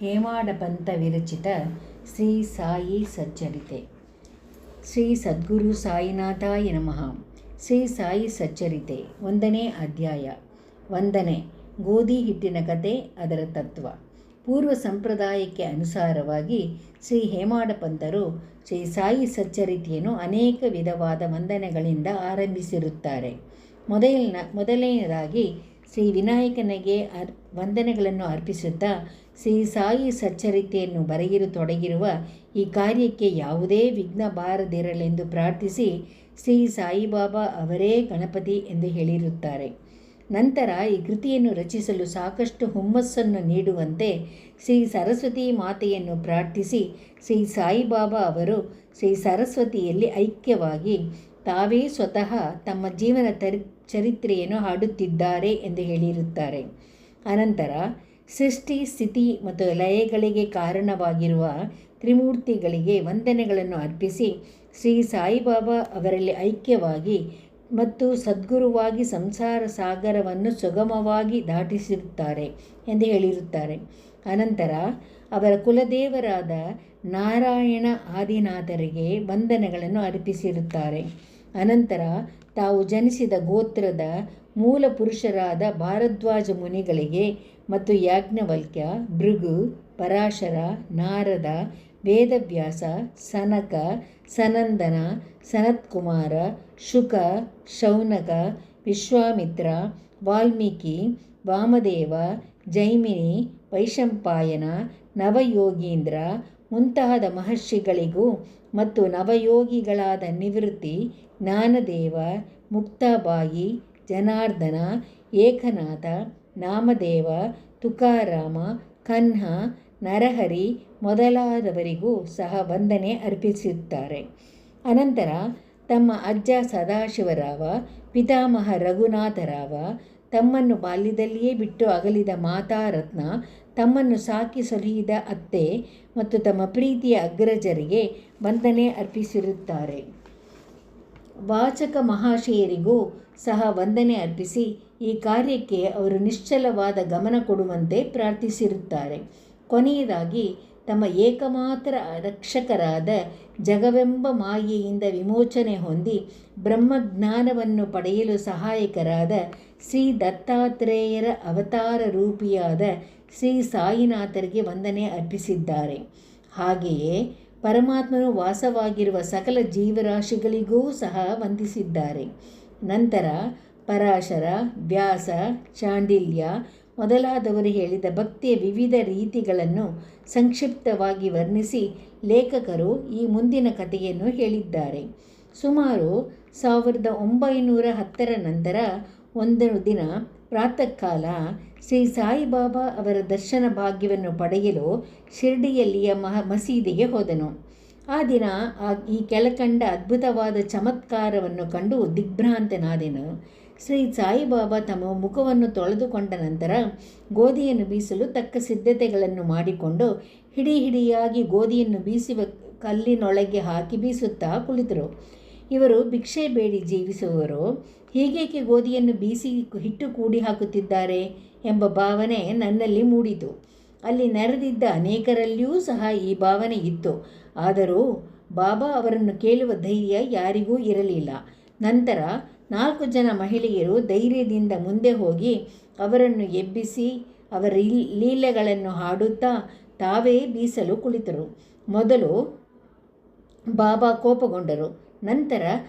ಹೇಮಾಡಪಂತ ವಿರಚಿತ ಶ್ರೀ ಸಾಯಿ ಸಚ್ಚರಿತೆ. ಶ್ರೀ ಸದ್ಗುರು ಸಾಯಿನಾಥಾಯ ನಮಃ. ಶ್ರೀ ಸಾಯಿ ಸಚ್ಚರಿತೆ 1ನೇ ಅಧ್ಯಾಯ. ವಂದನೆ. ಗೋಧಿ ಹಿಟ್ಟಿನ ಕತೆ, ಅದರ ತತ್ವ. ಪೂರ್ವ ಸಂಪ್ರದಾಯಕ್ಕೆ ಅನುಸಾರವಾಗಿ ಶ್ರೀ ಹೇಮಾಡಪಂತರು ಶ್ರೀ ಸಾಯಿ ಸಚ್ಚರಿತೆಯನ್ನು ಅನೇಕ ವಿಧವಾದ ವಂದನೆಗಳಿಂದ ಆರಂಭಿಸಿರುತ್ತಾರೆ. ಮೊದಲನೆಯದಾಗಿ ಶ್ರೀ ವಿನಾಯಕನಿಗೆ ವಂದನೆಗಳನ್ನು ಅರ್ಪಿಸುತ್ತಾ ಶ್ರೀ ಸಾಯಿ ಸಚ್ಚರಿತೆಯನ್ನು ತೊಡಗಿರುವ ಈ ಕಾರ್ಯಕ್ಕೆ ಯಾವುದೇ ವಿಘ್ನ ಬಾರದಿರಲೆಂದು ಪ್ರಾರ್ಥಿಸಿ ಶ್ರೀ ಸಾಯಿಬಾಬಾ ಅವರೇ ಗಣಪತಿ ಎಂದು ಹೇಳಿರುತ್ತಾರೆ. ನಂತರ ಈ ಕೃತಿಯನ್ನು ರಚಿಸಲು ಸಾಕಷ್ಟು ಹುಮ್ಮಸ್ಸನ್ನು ನೀಡುವಂತೆ ಶ್ರೀ ಸರಸ್ವತಿ ಮಾತೆಯನ್ನು ಪ್ರಾರ್ಥಿಸಿ ಶ್ರೀ ಸಾಯಿಬಾಬಾ ಅವರು ಶ್ರೀ ಸರಸ್ವತಿಯಲ್ಲಿ ಐಕ್ಯವಾಗಿ ತಾವೇ ಸ್ವತಃ ತಮ್ಮ ಜೀವನ ಚರಿತ್ರೆಯನ್ನು ಹಾಡುತ್ತಿದ್ದಾರೆ ಎಂದು ಹೇಳಿರುತ್ತಾರೆ. ಅನಂತರ ಸೃಷ್ಟಿ, ಸ್ಥಿತಿ ಮತ್ತು ಲಯಗಳಿಗೆ ಕಾರಣವಾಗಿರುವ ತ್ರಿಮೂರ್ತಿಗಳಿಗೆ ವಂದನೆಗಳನ್ನು ಅರ್ಪಿಸಿ ಶ್ರೀ ಸಾಯಿಬಾಬಾ ಅವರಲ್ಲಿ ಐಕ್ಯವಾಗಿ ಮತ್ತು ಸದ್ಗುರುವಾಗಿ ಸಂಸಾರ ಸಾಗರವನ್ನು ಸುಗಮವಾಗಿ ದಾಟಿಸಿರುತ್ತಾರೆ ಎಂದು ಹೇಳಿರುತ್ತಾರೆ. ಅನಂತರ ಅವರ ಕುಲದೇವರಾದ ನಾರಾಯಣ ಆದಿನಾಥರಿಗೆ ವಂದನೆಗಳನ್ನು ಅರ್ಪಿಸಿರುತ್ತಾರೆ. ಅನಂತರ ತಾವು ಜನಿಸಿದ ಗೋತ್ರದ ಮೂಲ ಪುರುಷರಾದ ಭಾರದ್ವಾಜ ಮುನಿಗಳಿಗೆ ಮತ್ತು ಯಾಜ್ಞವಲ್ಕ್ಯ, ಭೃಗು, ಪರಾಶರ, ನಾರದ, ವೇದವ್ಯಾಸ, ಸನಕ, ಸನಂದನ, ಸನತ್ಕುಮಾರ, ಶುಕ, ಶೌನಕ, ವಿಶ್ವಾಮಿತ್ರ, ವಾಲ್ಮೀಕಿ, ವಾಮದೇವ, ಜೈಮಿನಿ, ವೈಶಂಪಾಯನ, ನವಯೋಗೀಂದ್ರ ಮುಂತಾದ ಮಹರ್ಷಿಗಳಿಗೂ ಮತ್ತು ನವಯೋಗಿಗಳಾದ ನಿವೃತ್ತಿ, ಜ್ಞಾನದೇವ, ಮುಕ್ತಾಬಾಯಿ, ಜನಾರ್ದನ, ಏಕನಾಥ, ನಾಮದೇವ, ತುಕಾರಾಮ, ಕನ್ಹ, ನರಹರಿ ಮೊದಲಾದವರಿಗೂ ಸಹ ವಂದನೆ ಅರ್ಪಿಸುತ್ತಾರೆ. ಅನಂತರ ತಮ್ಮ ಅಜ್ಜ ಸದಾಶಿವರಾವ, ಪಿತಾಮಹ ರಘುನಾಥರಾವ, ತಮ್ಮನ್ನು ಬಾಲ್ಯದಲ್ಲಿಯೇ ಬಿಟ್ಟು ಅಗಲಿದ ಮಾತಾ ರತ್ನ, ತಮ್ಮನ್ನು ಸಾಕಿ ಸಲಹಿದ ಅತ್ತೆ ಮತ್ತು ತಮ್ಮ ಪ್ರೀತಿಯ ಅಗ್ರಜರಿಗೆ ವಂದನೆ ಅರ್ಪಿಸಿರುತ್ತಾರೆ. ವಾಚಕ ಮಹಾಶಯರಿಗೂ ಸಹ ವಂದನೆ ಅರ್ಪಿಸಿ ಈ ಕಾರ್ಯಕ್ಕೆ ಅವರು ನಿಶ್ಚಲವಾದ ಗಮನ ಕೊಡುವಂತೆ ಪ್ರಾರ್ಥಿಸಿರುತ್ತಾರೆ. ಕೊನೆಯದಾಗಿ ತಮ್ಮ ಏಕಮಾತ್ರ ರಕ್ಷಕರಾದ ಜಗವೆಂಬ ಮಾಯೆಯಿಂದ ವಿಮೋಚನೆ ಹೊಂದಿ ಬ್ರಹ್ಮಜ್ಞಾನವನ್ನು ಪಡೆಯಲು ಸಹಾಯಕರಾದ ಶ್ರೀ ದತ್ತಾತ್ರೇಯರ ಅವತಾರ ರೂಪಿಯಾದ ಶ್ರೀ ಸಾಯಿನಾಥರಿಗೆ ವಂದನೆ ಅರ್ಪಿಸಿದ್ದಾರೆ. ಹಾಗೆಯೇ ಪರಮಾತ್ಮನು ವಾಸವಾಗಿರುವ ಸಕಲ ಜೀವರಾಶಿಗಳಿಗೂ ಸಹ ವಂದಿಸಿದ್ದಾರೆ. ನಂತರ ಪರಾಶರ, ವ್ಯಾಸ, ಚಾಂಡಿಲ್ಯ ಮೊದಲಾದವರು ಹೇಳಿದ ಭಕ್ತಿಯ ವಿವಿಧ ರೀತಿಗಳನ್ನು ಸಂಕ್ಷಿಪ್ತವಾಗಿ ವರ್ಣಿಸಿ ಲೇಖಕರು ಈ ಮುಂದಿನ ಕಥೆಯನ್ನು ಹೇಳಿದ್ದಾರೆ. ಸುಮಾರು 1910 ನಂತರ ಒಂದು ದಿನ ಪ್ರಾತಃ ಕಾಲ ಶ್ರೀ ಸಾಯಿಬಾಬಾ ಅವರ ದರ್ಶನ ಭಾಗ್ಯವನ್ನು ಪಡೆಯಲು ಶಿರ್ಡಿಯಲ್ಲಿಯ ಮಸೀದಿಗೆ ಹೋದನು. ಆ ದಿನ ಈ ಕೆಳಕಂಡ ಅದ್ಭುತವಾದ ಚಮತ್ಕಾರವನ್ನು ಕಂಡು ದಿಗ್ಭ್ರಾಂತನಾದೆನು. ಶ್ರೀ ಸಾಯಿಬಾಬಾ ತಮ್ಮ ಮುಖವನ್ನು ತೊಳೆದುಕೊಂಡ ನಂತರ ಗೋಧಿಯನ್ನು ಬೀಸಲು ತಕ್ಕ ಸಿದ್ಧತೆಗಳನ್ನು ಮಾಡಿಕೊಂಡು ಹಿಡಿಯಾಗಿ ಗೋಧಿಯನ್ನು ಬೀಸುವ ಕಲ್ಲಿನೊಳಗೆ ಹಾಕಿ ಬೀಸುತ್ತಾ ಕುಳಿತರು. ಇವರು ಭಿಕ್ಷೆ ಬೇಡಿ ಜೀವಿಸುವವರು, ಹೀಗೇಕೆ ಗೋಧಿಯನ್ನು ಬೀಸಿ ಹಿಟ್ಟು ಕೂಡಿ ಹಾಕುತ್ತಿದ್ದಾರೆ ಎಂಬ ಭಾವನೆ ನನ್ನಲ್ಲಿ ಮೂಡಿತು. ಅಲ್ಲಿ ನೆರೆದಿದ್ದ ಅನೇಕರಲ್ಲಿಯೂ ಸಹ ಈ ಭಾವನೆ ಇತ್ತು. ಆದರೂ ಬಾಬಾ ಅವರನ್ನು ಕೇಳುವ ಧೈರ್ಯ ಯಾರಿಗೂ ಇರಲಿಲ್ಲ. ನಂತರ 4 ಜನ ಮಹಿಳೆಯರು ಧೈರ್ಯದಿಂದ ಮುಂದೆ ಹೋಗಿ ಅವರನ್ನು ಎಬ್ಬಿಸಿ ಅವರ ಲೀಲೆಗಳನ್ನು ಹಾಡುತ್ತಾ ತಾವೇ ಬೀಸಲು ಕುಳಿತರು. ಮೊದಲು ಬಾಬಾ ಕೋಪಗೊಂಡರು. ನಂತರ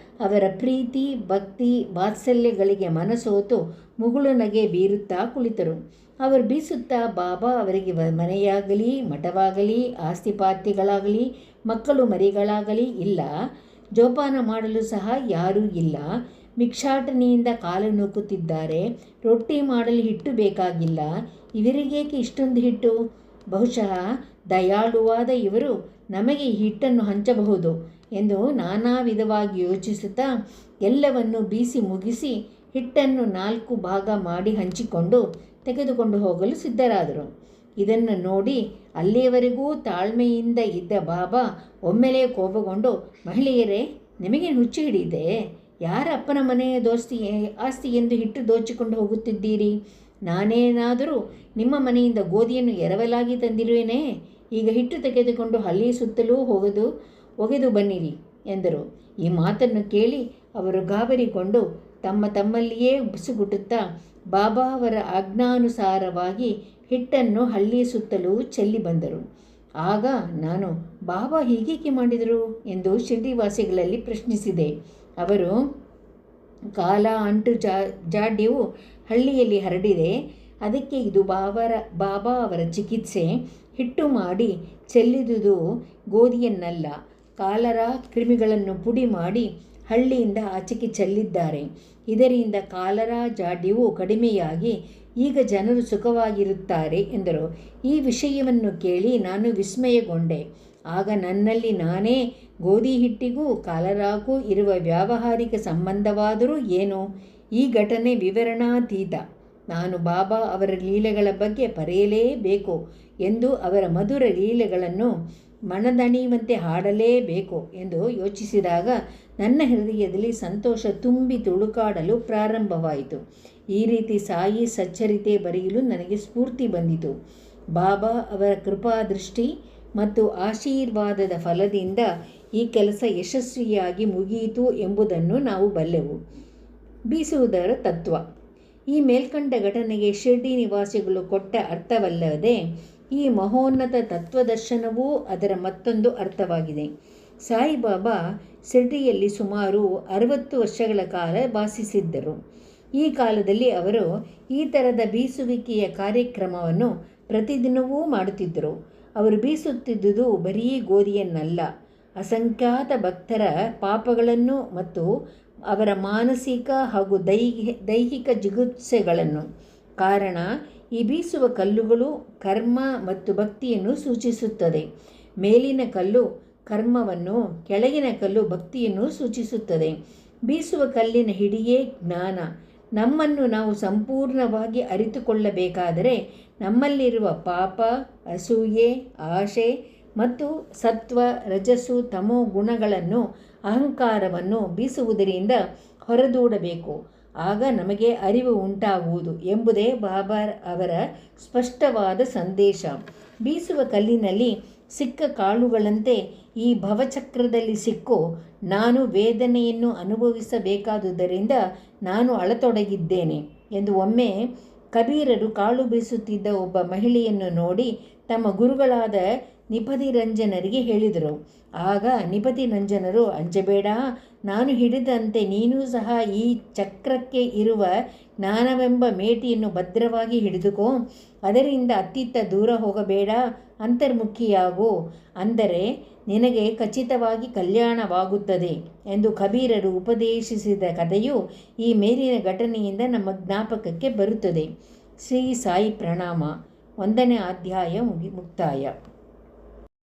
ಅವರ ಪ್ರೀತಿ, ಭಕ್ತಿ, ವಾತ್ಸಲ್ಯಗಳಿಗೆ ಮನಸೋತು ಮುಗುಳು ನಗೆ ಬೀರುತ್ತಾ ಕುಳಿತರು. ಅವರು ಬೀಸುತ್ತಾ ಬಾಬಾ ಅವರಿಗೆ ಮನೆಯಾಗಲಿ, ಮಠವಾಗಲಿ, ಆಸ್ತಿಪಾಸ್ತಿಗಳಾಗಲಿ, ಮಕ್ಕಳು ಮರಿಗಳಾಗಲಿ ಇಲ್ಲ, ಜೋಪಾನ ಮಾಡಲು ಸಹ ಯಾರೂ ಇಲ್ಲ, ಭಿಕ್ಷಾಟನೆಯಿಂದ ಕಾಲು ನೂಕುತ್ತಿದ್ದಾರೆ, ರೊಟ್ಟಿ ಮಾಡಲು ಹಿಟ್ಟು ಬೇಕಾಗಿಲ್ಲ, ಇವರಿಗೇಕೆ ಇಷ್ಟೊಂದು ಹಿಟ್ಟು? ಬಹುಶಃ ದಯಾಳುವಾದ ಇವರು ನಮಗೆ ಈ ಹಿಟ್ಟನ್ನು ಹಂಚಬಹುದು ಎಂದು ನಾನಾ ವಿಧವಾಗಿ ಯೋಚಿಸುತ್ತಾ ಎಲ್ಲವನ್ನು ಬೀಸಿ ಮುಗಿಸಿ ಹಿಟ್ಟನ್ನು 4 ಭಾಗ ಮಾಡಿ ಹಂಚಿಕೊಂಡು ತೆಗೆದುಕೊಂಡು ಹೋಗಲು ಸಿದ್ಧರಾದರು. ಇದನ್ನು ನೋಡಿ ಅಲ್ಲಿಯವರೆಗೂ ತಾಳ್ಮೆಯಿಂದ ಇದ್ದ ಬಾಬಾ ಒಮ್ಮೆಲೇ ಕೋಪಗೊಂಡು, ಮಹಿಳೆಯರೇ, ನಿಮಗೆ ಹುಚ್ಚು ಹಿಡಿದೆ? ಯಾರ ಅಪ್ಪನ ಮನೆಯ ಆಸ್ತಿ ಎಂದು ಹಿಟ್ಟು ದೋಚಿಕೊಂಡು ಹೋಗುತ್ತಿದ್ದೀರಿ? ನಾನೇನಾದರೂ ನಿಮ್ಮ ಮನೆಯಿಂದ ಗೋಧಿಯನ್ನು ಎರವಲಾಗಿ ತಂದಿರುವೇನೇ? ಈಗ ಹಿಟ್ಟು ತೆಗೆದುಕೊಂಡು ಹಳ್ಳಿಯ ಸುತ್ತಲೂ ಒಗೆದು ಬನ್ನಿರಿ ಎಂದರು. ಈ ಮಾತನ್ನು ಕೇಳಿ ಅವರು ಗಾಬರಿಗೊಂಡು ತಮ್ಮಲ್ಲಿಯೇ ಬುಸುಗುಟ್ಟುತ್ತಾ ಬಾಬಾ ಅವರ ಆಜ್ಞಾನುಸಾರವಾಗಿ ಹಿಟ್ಟನ್ನು ಹಳ್ಳಿಯ ಸುತ್ತಲೂ ಚೆಲ್ಲಿ ಬಂದರು. ಆಗ ನಾನು, ಬಾಬಾ ಹೀಗೇಕೆ ಮಾಡಿದರು ಎಂದು ಶಿರ್ಡಿವಾಸಿಗಳಲ್ಲಿ ಪ್ರಶ್ನಿಸಿದೆ. ಅವರು, ಕಾಲ ಅಂಟು ಜಾಡ್ಯವು ಹಳ್ಳಿಯಲ್ಲಿ ಹರಡಿದೆ, ಅದಕ್ಕೆ ಇದು ಬಾಬಾ ಅವರ ಚಿಕಿತ್ಸೆ. ಹಿಟ್ಟು ಮಾಡಿ ಚೆಲ್ಲಿದುದು ಗೋಧಿಯನ್ನಲ್ಲ, ಕಾಲರಾ ಕ್ರಿಮಿಗಳನ್ನು ಪುಡಿ ಮಾಡಿ ಹಳ್ಳಿಯಿಂದ ಆಚೆಗೆ ಚೆಲ್ಲಿದ್ದಾರೆ. ಇದರಿಂದ ಕಾಲರಾ ಜಾಡ್ಯವು ಕಡಿಮೆಯಾಗಿ ಈಗ ಜನರು ಸುಖವಾಗಿರುತ್ತಾರೆ ಎಂದರು. ಈ ವಿಷಯವನ್ನು ಕೇಳಿ ನಾನು ವಿಸ್ಮಯಗೊಂಡೆ. ಆಗ ನನ್ನಲ್ಲಿ ನಾನೇ, ಗೋಧಿ ಹಿಟ್ಟಿಗೂ ಕಾಲರಾಗೂ ಇರುವ ವ್ಯಾವಹಾರಿಕ ಸಂಬಂಧವಾದರೂ ಏನು? ಈ ಘಟನೆ ವಿವರಣಾತೀತ. ನಾನು ಬಾಬಾ ಅವರ ಲೀಲೆಗಳ ಬಗ್ಗೆ ಬರೆಯಲೇಬೇಕು ಎಂದು, ಅವರ ಮಧುರ ಲೀಲೆಗಳನ್ನು ಮನದಣಿಯುವಂತೆ ಹಾಡಲೇಬೇಕು ಎಂದು ಯೋಚಿಸಿದಾಗ ನನ್ನ ಹೃದಯದಲ್ಲಿ ಸಂತೋಷ ತುಂಬಿ ತುಳುಕಾಡಲು ಪ್ರಾರಂಭವಾಯಿತು. ಈ ರೀತಿ ಸಾಯಿ ಸಚ್ಚರಿತೆ ಬರೆಯಲು ನನಗೆ ಸ್ಫೂರ್ತಿ ಬಂದಿತು. ಬಾಬಾ ಅವರ ಕೃಪಾದೃಷ್ಟಿ ಮತ್ತು ಆಶೀರ್ವಾದದ ಫಲದಿಂದ ಈ ಕೆಲಸ ಯಶಸ್ವಿಯಾಗಿ ಮುಗಿಯಿತು ಎಂಬುದನ್ನು ನಾವು ಬಲ್ಲೆವು. ಬೀಸುವುದರ ತತ್ವ. ಈ ಮೇಲ್ಕಂಡ ಘಟನೆಗೆ ಶಿರ್ಡಿ ನಿವಾಸಿಗಳು ಕೊಟ್ಟ ಅರ್ಥವಲ್ಲದೆ ಈ ಮಹೋನ್ನತ ತತ್ವದರ್ಶನವೂ ಅದರ ಮತ್ತೊಂದು ಅರ್ಥವಾಗಿದೆ. ಸಾಯಿಬಾಬಾ ಶಿರ್ಡಿಯಲ್ಲಿ ಸುಮಾರು 60 ವರ್ಷಗಳ ಕಾಲ ವಾಸಿಸಿದ್ದರು. ಈ ಕಾಲದಲ್ಲಿ ಅವರು ಈ ಥರದ ಬೀಸುವಿಕೆಯ ಕಾರ್ಯಕ್ರಮವನ್ನು ಪ್ರತಿದಿನವೂ ಮಾಡುತ್ತಿದ್ದರು. ಅವರು ಬೀಸುತ್ತಿದ್ದುದು ಬರೀ ಗೋಧಿಯನ್ನಲ್ಲ, ಅಸಂಖ್ಯಾತ ಭಕ್ತರ ಪಾಪಗಳನ್ನು ಮತ್ತು ಅವರ ಮಾನಸಿಕ ಹಾಗೂ ದೈಹಿಕ ಜಿಗುಪ್ಸೆಗಳನ್ನು. ಕಾರಣ, ಈ ಬೀಸುವ ಕಲ್ಲುಗಳು ಕರ್ಮ ಮತ್ತು ಭಕ್ತಿಯನ್ನು ಸೂಚಿಸುತ್ತದೆ. ಮೇಲಿನ ಕಲ್ಲು ಕರ್ಮವನ್ನು, ಕೆಳಗಿನ ಕಲ್ಲು ಭಕ್ತಿಯನ್ನು ಸೂಚಿಸುತ್ತದೆ. ಬೀಸುವ ಕಲ್ಲಿನ ಹಿಡಿಯೇ ಜ್ಞಾನ. ನಮ್ಮನ್ನು ನಾವು ಸಂಪೂರ್ಣವಾಗಿ ಅರಿತುಕೊಳ್ಳಬೇಕಾದರೆ ನಮ್ಮಲ್ಲಿರುವ ಪಾಪ, ಅಸೂಯೆ, ಆಶೆ ಮತ್ತು ಸತ್ವ, ರಜಸ್ಸು, ತಮೋ ಗುಣಗಳನ್ನು, ಅಹಂಕಾರವನ್ನು ಬೀಸುವುದರಿಂದ ಹೊರದೂಡಬೇಕು. ಆಗ ನಮಗೆ ಅರಿವು ಉಂಟಾಗುವುದು ಎಂಬುದೇ ಬಾಬಾ ಅವರ ಸ್ಪಷ್ಟವಾದ ಸಂದೇಶ. ಬೀಸುವ ಕಲ್ಲಿನಲ್ಲಿ ಸಿಕ್ಕ ಕಾಳುಗಳಂತೆ ಈ ಭವಚಕ್ರದಲ್ಲಿ ಸಿಕ್ಕು ನಾನು ವೇದನೆಯನ್ನು ಅನುಭವಿಸಬೇಕಾದುದರಿಂದ ನಾನು ಅಳತೊಡಗಿದ್ದೇನೆ ಎಂದು ಒಮ್ಮೆ ಕಬೀರರು ಕಾಳು ಬೀಸುತ್ತಿದ್ದ ಒಬ್ಬ ಮಹಿಳೆಯನ್ನು ನೋಡಿ ತಮ್ಮ ಗುರುಗಳಾದ ನಿಪತಿರಂಜನರಿಗೆ ಹೇಳಿದರು. ಆಗ ನಿಪತಿರಂಜನರು, ಅಂಜಬೇಡ, ನಾನು ಹಿಡಿದಂತೆ ನೀನೂ ಸಹ ಈ ಚಕ್ರಕ್ಕೆ ಇರುವ ಜ್ಞಾನವೆಂಬ ಮೇಟಿಯನ್ನು ಭದ್ರವಾಗಿ ಹಿಡಿದುಕೋ. ಅದರಿಂದ ಅತ್ತಿತ್ತ ದೂರ ಹೋಗಬೇಡ, ಅಂತರ್ಮುಖಿಯಾಗು, ಅಂದರೆ ನಿನಗೆ ಖಚಿತವಾಗಿ ಕಲ್ಯಾಣವಾಗುತ್ತದೆ ಎಂದು ಕಬೀರರು ಉಪದೇಶಿಸಿದ ಕಥೆಯು ಈ ಮೇಲಿನ ಘಟನೆಯಿಂದ ನಮ್ಮ ಜ್ಞಾಪಕಕ್ಕೆ ಬರುತ್ತದೆ. ಶ್ರೀ ಸಾಯಿ ಪ್ರಣಾಮ. 1ನೇ ಅಧ್ಯಾಯ ಮುಕ್ತಾಯ.